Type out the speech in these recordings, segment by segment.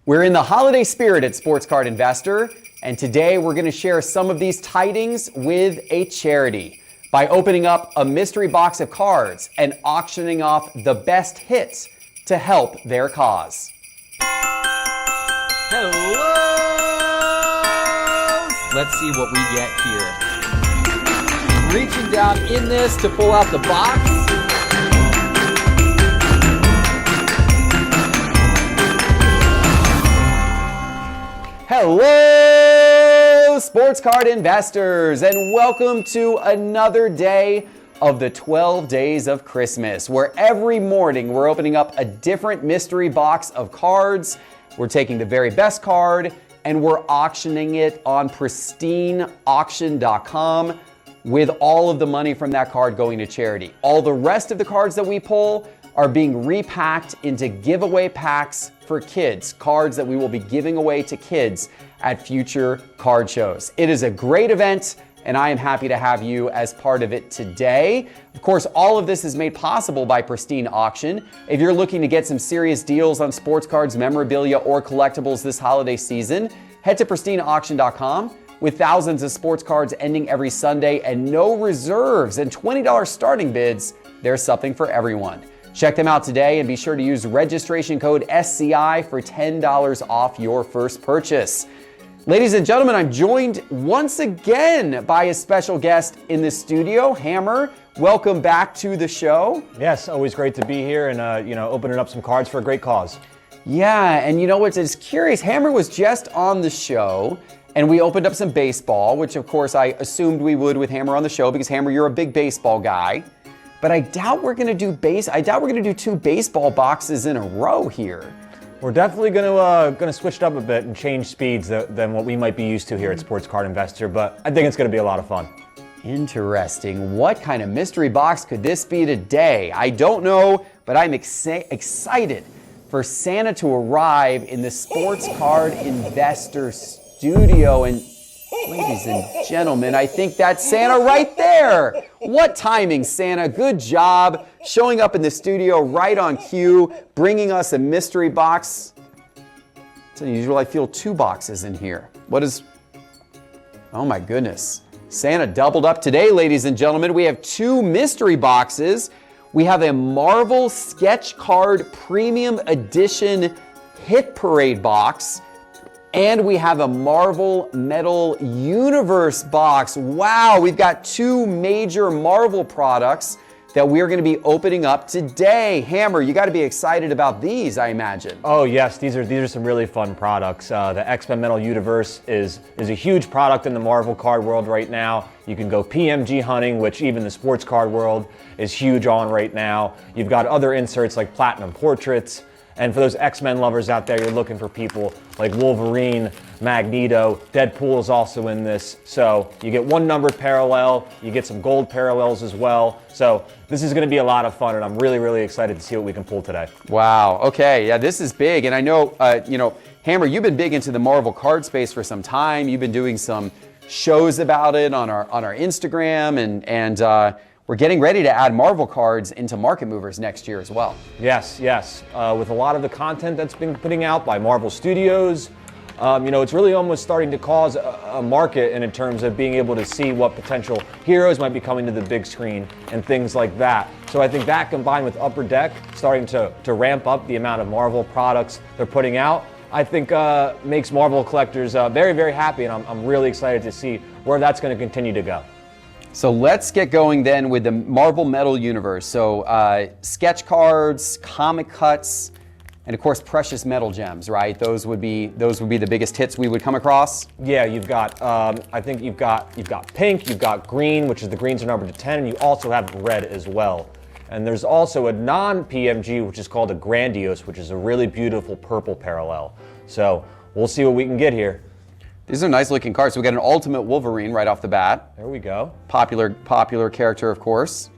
We're in the holiday spirit at Sports Card Investor, and today we're going to share some of these tidings with a charity by opening up a mystery box of cards and auctioning off the best hits to help their cause. Hello! Let's see what we get here. Reaching down in this to pull out the box. Hello, Sports Card Investors, and welcome to another day of the 12 Days of Christmas, where every morning we're opening up a different mystery box of cards. We're taking the very best card and we're auctioning it on pristineauction.com with all of the money from that card going to charity. All the rest of the cards that we pull are being repacked into giveaway packs for kids, cards that we will be giving away to kids at future card shows. It is a great event, and I am happy to have you as part of it today. Of course, all of this is made possible by Pristine Auction. If you're looking to get some serious deals on sports cards, memorabilia, or collectibles this holiday season, head to pristineauction.com. With thousands of sports cards ending every Sunday and no reserves and $20 starting bids, there's something for everyone. Check them out today and be sure to use registration code SCI for $10 off your first purchase. Ladies and gentlemen, I'm joined once again by a special guest in the studio, Hammer. Welcome back to the show. Yes, always great to be here and opening up some cards for a great cause. Yeah, and you know what's curious? Hammer was just on the show and we opened up some baseball, which of course I assumed we would with Hammer on the show because Hammer, you're a big baseball guy. But I doubt we're going to do two baseball boxes in a row here. We're definitely going to switch it up a bit and change speeds than what we might be used to here at Sports Card Investor, but I think it's going to be a lot of fun. Interesting. What kind of mystery box could this be today? I don't know, but I'm excited for Santa to arrive in the Sports Card Investor studio. And ladies and gentlemen, I think that's Santa right there. What timing, Santa. Good job showing up in the studio right on cue, bringing us a mystery box. It's unusual. I feel two boxes in here. Oh my goodness. Santa doubled up today, ladies and gentlemen. We have two mystery boxes. We have a Marvel Sketch Card Premium Edition Hit Parade box. And we have a Marvel Metal Universe box. Wow, we've got two major Marvel products that we're going to be opening up today. Hammer, you got to be excited about these, I imagine. Oh yes, these are some really fun products. The X-Men Metal Universe is a huge product in the Marvel card world right now. You can go PMG hunting, which even the sports card world is huge on right now. You've got other inserts like Platinum Portraits. And for those X-Men lovers out there, you're looking for people like Wolverine, Magneto, Deadpool is also in this. So you get one numbered parallel, you get some gold parallels as well. So this is going to be a lot of fun, and I'm really, really excited to see what we can pull today. Wow. Okay. Yeah, this is big. And I know, Hammer, you've been big into the Marvel card space for some time. You've been doing some shows about it on our Instagram, and we're getting ready to add Marvel cards into Market Movers next year as well. Yes. With a lot of the content that's been putting out by Marvel Studios, it's really almost starting to cause a market in terms of being able to see what potential heroes might be coming to the big screen and things like that. So I think that combined with Upper Deck starting to ramp up the amount of Marvel products they're putting out, I think makes Marvel collectors very, very happy, and I'm really excited to see where that's going to continue to go. So let's get going then with the Marvel Metal Universe. So sketch cards, comic cuts, and of course precious metal gems, right? Those would be the biggest hits we would come across. Yeah, you've got I think you've got pink, you've got green, which is the greens are numbered to 10, and you also have red as well. And there's also a non-PMG, which is called a Grandiose, which is a really beautiful purple parallel. So we'll see what we can get here. These are nice looking cards. So we got an Ultimate Wolverine right off the bat. There we go. Popular character, of course.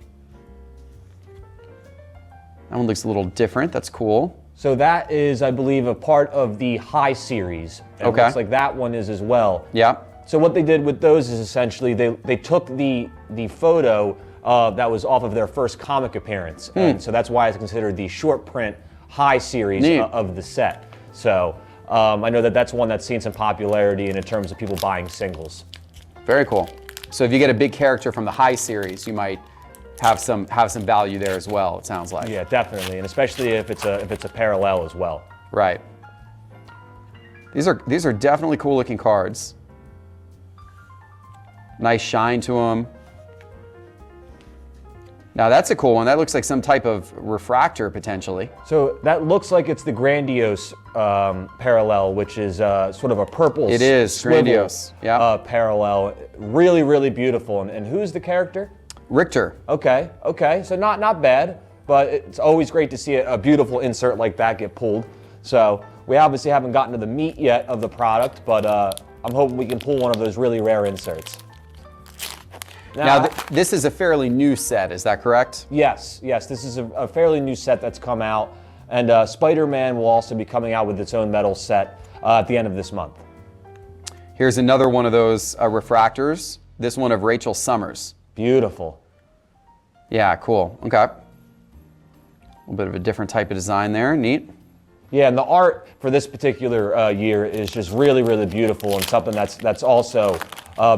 That one looks a little different. That's cool. So that is, I believe, a part of the High series. And okay. Looks like that one is as well. Yeah. So what they did with those is essentially they took the photo that was off of their first comic appearance. And so that's why it's considered the short print High series of the set. So I know that that's one that's seen some popularity in terms of people buying singles. Very cool. So if you get a big character from the high series, you might have some value there as well, it sounds like. Yeah, definitely, and especially if it's a parallel as well. Right. These are definitely cool looking cards. Nice shine to them. Now that's a cool one. That looks like some type of refractor potentially. So that looks like it's the Grandiose parallel, which is sort of a purple. It is Grandiose. Yeah. Parallel. Really, really beautiful. And who's the character? Richter. Okay. So not bad, but it's always great to see a beautiful insert like that get pulled. So we obviously haven't gotten to the meat yet of the product, but I'm hoping we can pull one of those really rare inserts. Now this is a fairly new set, is that correct? Yes. This is a fairly new set that's come out, and Spider-Man will also be coming out with its own metal set at the end of this month. Here's another one of those refractors. This one of Rachel Summers. Beautiful. Yeah, cool. Okay. A little bit of a different type of design there. Neat. Yeah, and the art for this particular year is just really, really beautiful, and something that's also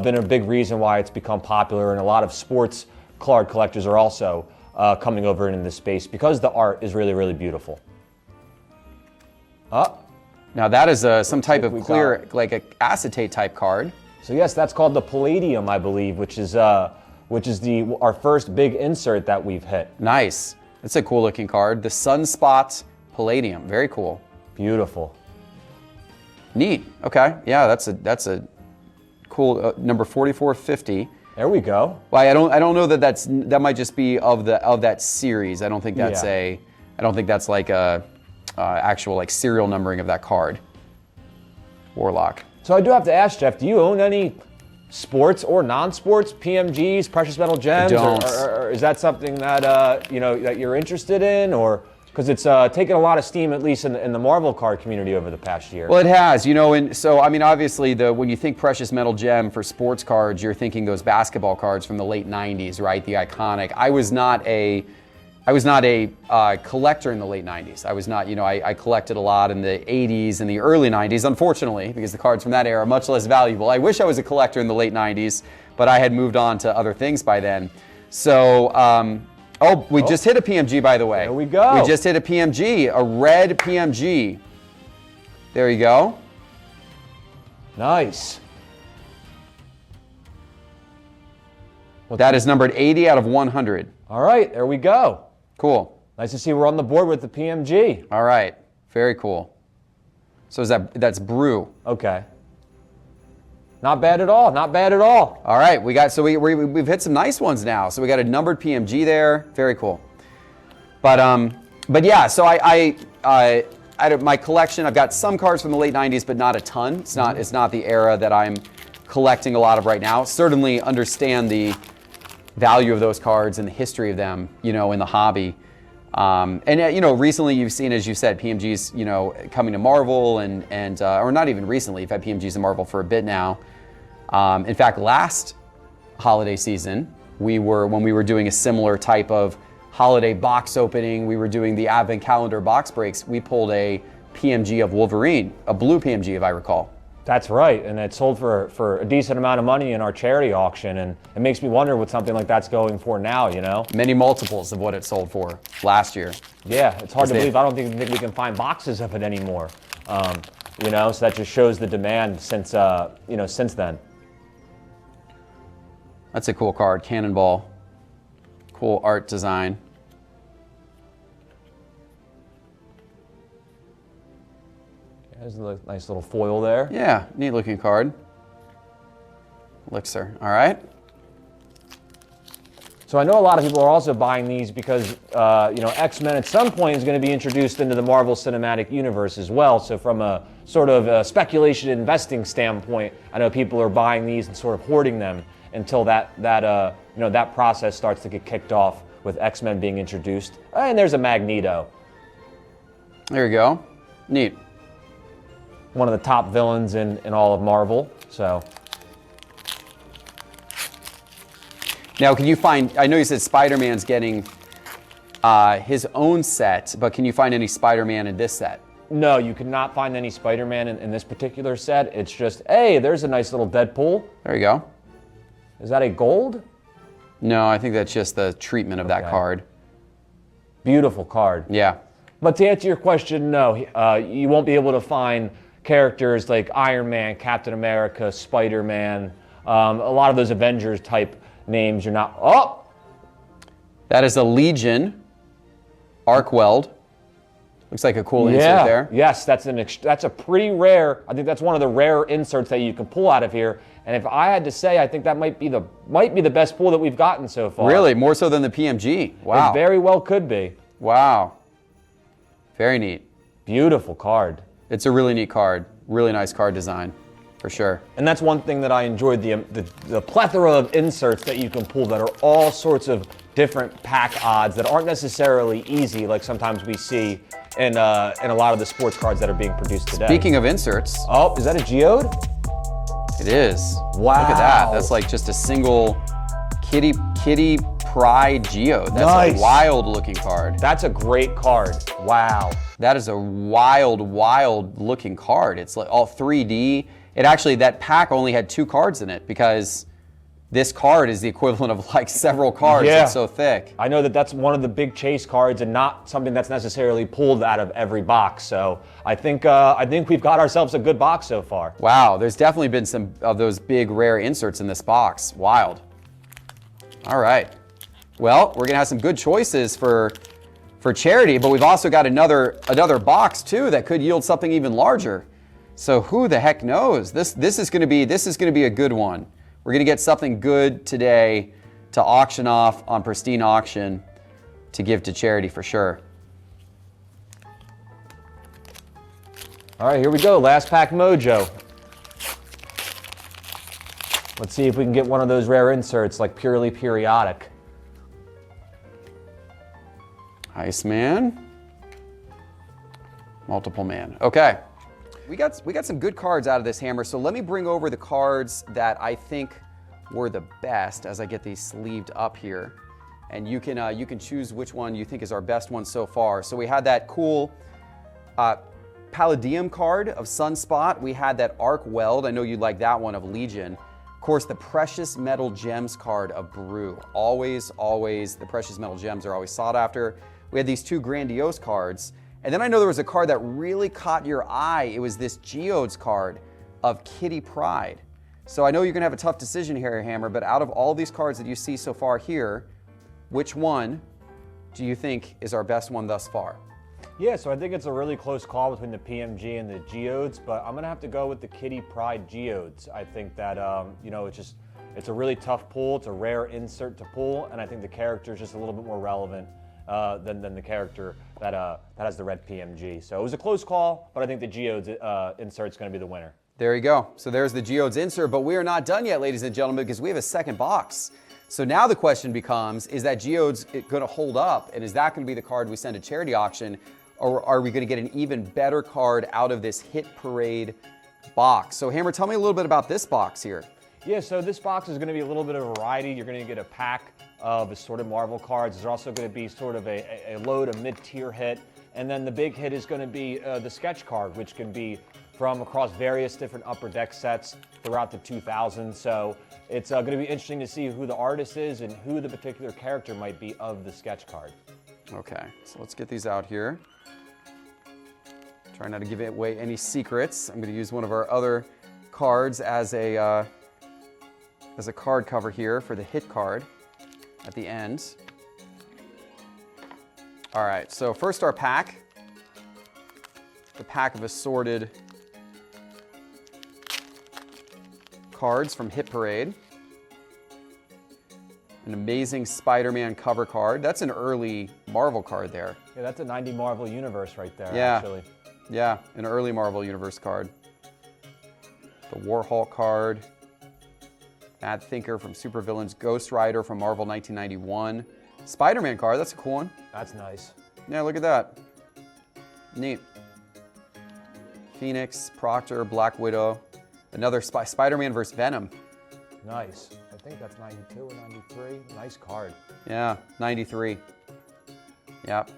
been a big reason why it's become popular, and a lot of sports card collectors are also coming over into this space because the art is really, really beautiful. Now that is some type of clear, like an acetate type card. So yes, that's called the Palladium, I believe, which is our first big insert that we've hit. Nice. That's a cool looking card. The Sunspot Palladium. Very cool. Beautiful. Neat. Okay. Yeah, that's a cool number 4450. There we go. Well, I don't know that might just be of that series. I don't think that's I don't think that's like a actual like serial numbering of that card. Warlock. So I do have to ask, Geoff, do you own any sports or non-sports PMGs, precious metal gems? I don't. Or is that something that that you're interested in, or because it's taken a lot of steam, at least in the Marvel card community over the past year? Well, it has, and so I mean, obviously, when you think precious metal gem for sports cards, you're thinking those basketball cards from the late '90s, right? The iconic. I was not a collector in the late '90s. I was not, I collected a lot in the '80s and the early '90s, unfortunately, because the cards from that era are much less valuable. I wish I was a collector in the late '90s, but I had moved on to other things by then. So. We just hit a PMG, by the way. There we go. We just hit a PMG, a red PMG. There you go. Nice. That is numbered 80 out of 100. All right, there we go. Cool. Nice to see we're on the board with the PMG. All right, very cool. So that's Brew. Okay. Not bad at all. Not bad at all. All right, we've hit some nice ones now. So we got a numbered PMG there. Very cool. But yeah. So out of my collection, I've got some cards from the late '90s, but not a ton. It's not the era that I'm collecting a lot of right now. Certainly understand the value of those cards and the history of them, in the hobby. Recently you've seen, as you said, PMGs, coming to Marvel and or not even recently, you've had PMGs in Marvel for a bit now. In fact, last holiday season, when we were doing a similar type of holiday box opening, we were doing the Advent Calendar box breaks, we pulled a PMG of Wolverine, a blue PMG if I recall. That's right, and it sold for a decent amount of money in our charity auction, and it makes me wonder what something like that's going for now, Many multiples of what it sold for last year. Yeah, it's hard to believe. I don't think we can find boxes of it anymore. So that just shows the demand since then. That's a cool card, Cannonball. Cool art design. There's a nice little foil there. Yeah, neat looking card. Elixir, all right. So I know a lot of people are also buying these because, X-Men at some point is going to be introduced into the Marvel Cinematic Universe as well. So from a sort of a speculation investing standpoint, I know people are buying these and sort of hoarding them until that process starts to get kicked off with X-Men being introduced. And there's a Magneto. There you go. Neat. One of the top villains in all of Marvel. So. Now, can you find, I know you said Spider-Man's getting his own set, but can you find any Spider-Man in this set? No, you cannot find any Spider-Man in this particular set. It's just, hey, there's a nice little Deadpool. There you go. Is that a gold? No, I think that's just the treatment of that card. Beautiful card. Yeah. But to answer your question, no, you won't be able to find characters like Iron Man, Captain America, Spider-Man, a lot of those Avengers type names. You're not. Oh, that is a Legion arc weld. Looks like a cool insert there. Yes, that's a pretty rare. I think that's one of the rare inserts that you can pull out of here. And if I had to say, I think that might be the best pull that we've gotten so far. Really, more so than the PMG. Wow. It very well could be. Wow. Very neat. Beautiful card. It's a really neat card. Really nice card design, for sure. And that's one thing that I enjoyed, the plethora of inserts that you can pull that are all sorts of different pack odds that aren't necessarily easy like sometimes we see in a lot of the sports cards that are being produced today. Speaking of inserts. Oh, is that a Geode? It is. Wow. Look at that. That's like just a single Kitty Pryde Geode. That's nice. A wild looking card. That's a great card. Wow. That is a wild looking card. It's like all 3D. It actually, that pack only had 2 cards in it because this card is the equivalent of like several cards. Yeah. It's so thick. I know that that's one of the big chase cards and not something that's necessarily pulled out of every box. So I think we've got ourselves a good box so far. Wow, there's definitely been some of those big rare inserts in this box. Wild. All right. Well, we're gonna have some good choices for charity, but we've also got another box too that could yield something even larger. So who the heck knows? This is gonna be a good one. We're gonna get something good today to auction off on Pristine Auction to give to charity for sure. All right, here we go. Last pack mojo. Let's see if we can get one of those rare inserts like purely periodic. Iceman. Multiple man. Okay. We got some good cards out of this, Hammer. So let me bring over the cards that I think were the best as I get these sleeved up here. And you can choose which one you think is our best one so far. So we had that cool Palladium card of Sunspot. We had that Arc Weld. I know you like that one of Legion. Of course, the Precious Metal Gems card of Brew. Always, the Precious Metal Gems are always sought after. We had these 2 Grandiose cards. And then I know there was a card that really caught your eye. It was this Geodes card of Kitty Pryde. So I know you're gonna have a tough decision here, Hammer, but out of all these cards that you see so far here, which one do you think is our best one thus far? Yeah, so I think it's a really close call between the PMG and the Geodes, but I'm gonna have to go with the Kitty Pryde Geodes. I think that it's a really tough pull. It's a rare insert to pull, and I think the character is just a little bit more relevant than the character that has the red PMG. So it was a close call, but I think the Geodes insert is going to be the winner. There you go. So there's the Geodes insert, but we are not done yet, ladies and gentlemen, because we have a second box. So now the question becomes, is that Geodes going to hold up, and is that going to be the card we send to charity auction, or are we going to get an even better card out of this Hit Parade box? So Hammer, tell me a little bit about this box here. Yeah, so this box is going to be a little bit of a variety. You're going to get a pack of assorted Marvel cards. There's also going to be sort of a load of mid-tier hit. And then the big hit is going to be the sketch card, which can be from across various different Upper Deck sets throughout the 2000s. So it's going to be interesting to see who the artist is and who the particular character might be of the sketch card. Okay, so let's get these out here. Try not to give away any secrets. I'm going to use one of our other cards as a card cover here for the hit card at the end. All right, so first our pack. The pack of assorted cards from Hit Parade. An amazing Spider-Man cover card. That's an early Marvel card there. Yeah, that's a 90 Marvel Universe right there, Yeah. actually. Yeah, an early Marvel Universe card. The Warhawk card. Mad Thinker from Supervillains. Ghost Rider from Marvel 1991. Spider-Man card, that's a cool one. That's nice. Yeah, look at that. Neat. Phoenix, Proctor, Black Widow. Another Spider-Man vs. Venom. Nice. I think that's 92 or 93. Nice card. Yeah, 93. Yep.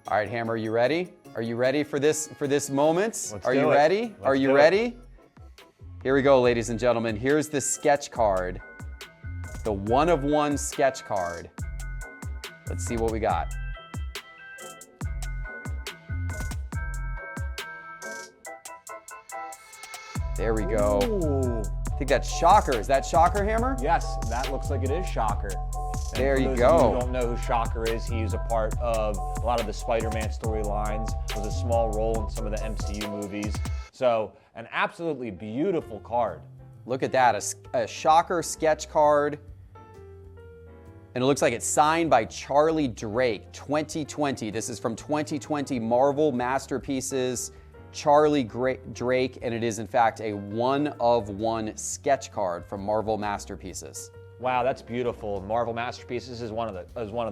All right, Hammer, are you ready? Are you ready for this moment? Let's Are do you it. ready? Are Let's you do it. ready? Here we go, ladies and gentlemen. Here's the sketch card. The 1-of-1 sketch card. Let's see what we got. There we go. Ooh. I think that's Shocker. Is that Shocker, Hammer? Yes, that looks like it is Shocker. And There for you those go. Of you who don't know who Shocker is, he was a part of a lot of the Spider-Man storylines, was a small role in some of the MCU movies. So, an absolutely beautiful card. Look at that, a Shocker sketch card. And it looks like it's signed by Charlie Drake, 2020. This is from 2020 Marvel Masterpieces, Charlie Drake, and it is in fact a 1-of-1 sketch card from Marvel Masterpieces. Wow, that's beautiful. Marvel Masterpieces is one of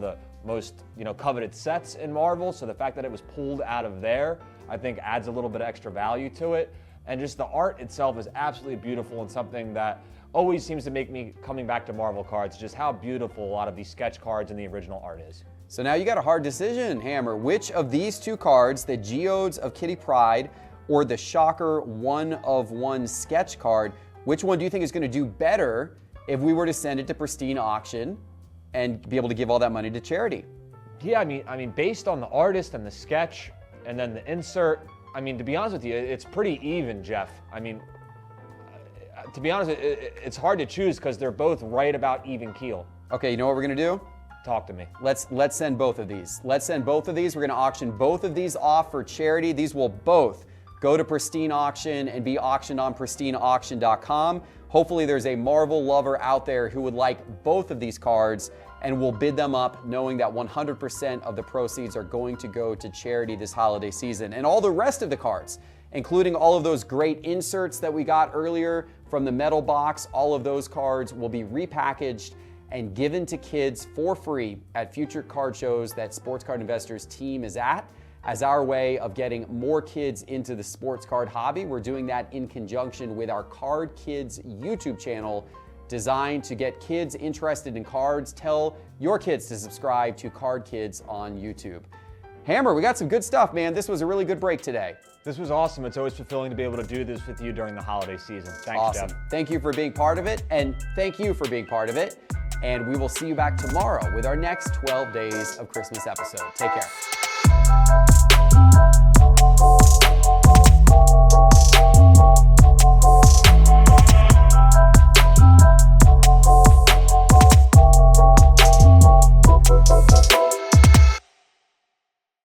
the most coveted sets in Marvel. So the fact that it was pulled out of there, I think adds a little bit of extra value to it. And just the art itself is absolutely beautiful and something that always seems to make me coming back to Marvel cards, just how beautiful a lot of these sketch cards and the original art is. So now you got a hard decision, Hammer. Which of these two cards, the Geodes of Kitty Pryde or the Shocker 1-of-1 sketch card, which one do you think is going to do better if we were to send it to Pristine auction and be able to give all that money to charity? Yeah, I mean, based on the artist and the sketch and then the insert, I mean, to be honest with you, it's pretty even, Geoff. I mean, to be honest, it's hard to choose because they're both right about even keel. Okay, you know what we're going to do? Talk to me. Let's send both of these. Let's send both of these. We're going to auction both of these off for charity. These will both go to Pristine Auction and be auctioned on pristineauction.com. Hopefully there's a Marvel lover out there who would like both of these cards and will bid them up knowing that 100% of the proceeds are going to go to charity this holiday season. And all the rest of the cards, including all of those great inserts that we got earlier from the metal box, all of those cards will be repackaged and given to kids for free at future card shows that Sports Card Investors team is at as our way of getting more kids into the sports card hobby. We're doing that in conjunction with our Card Kids YouTube channel designed to get kids interested in cards. Tell your kids to subscribe to Card Kids on YouTube. Hammer, we got some good stuff, man. This was a really good break today. This was awesome. It's always fulfilling to be able to do this with you during the holiday season. Thanks, Awesome. Geoff. Thank you for being part of it, and thank you for being part of it. And we will see you back tomorrow with our next 12 Days of Christmas episode. Take care.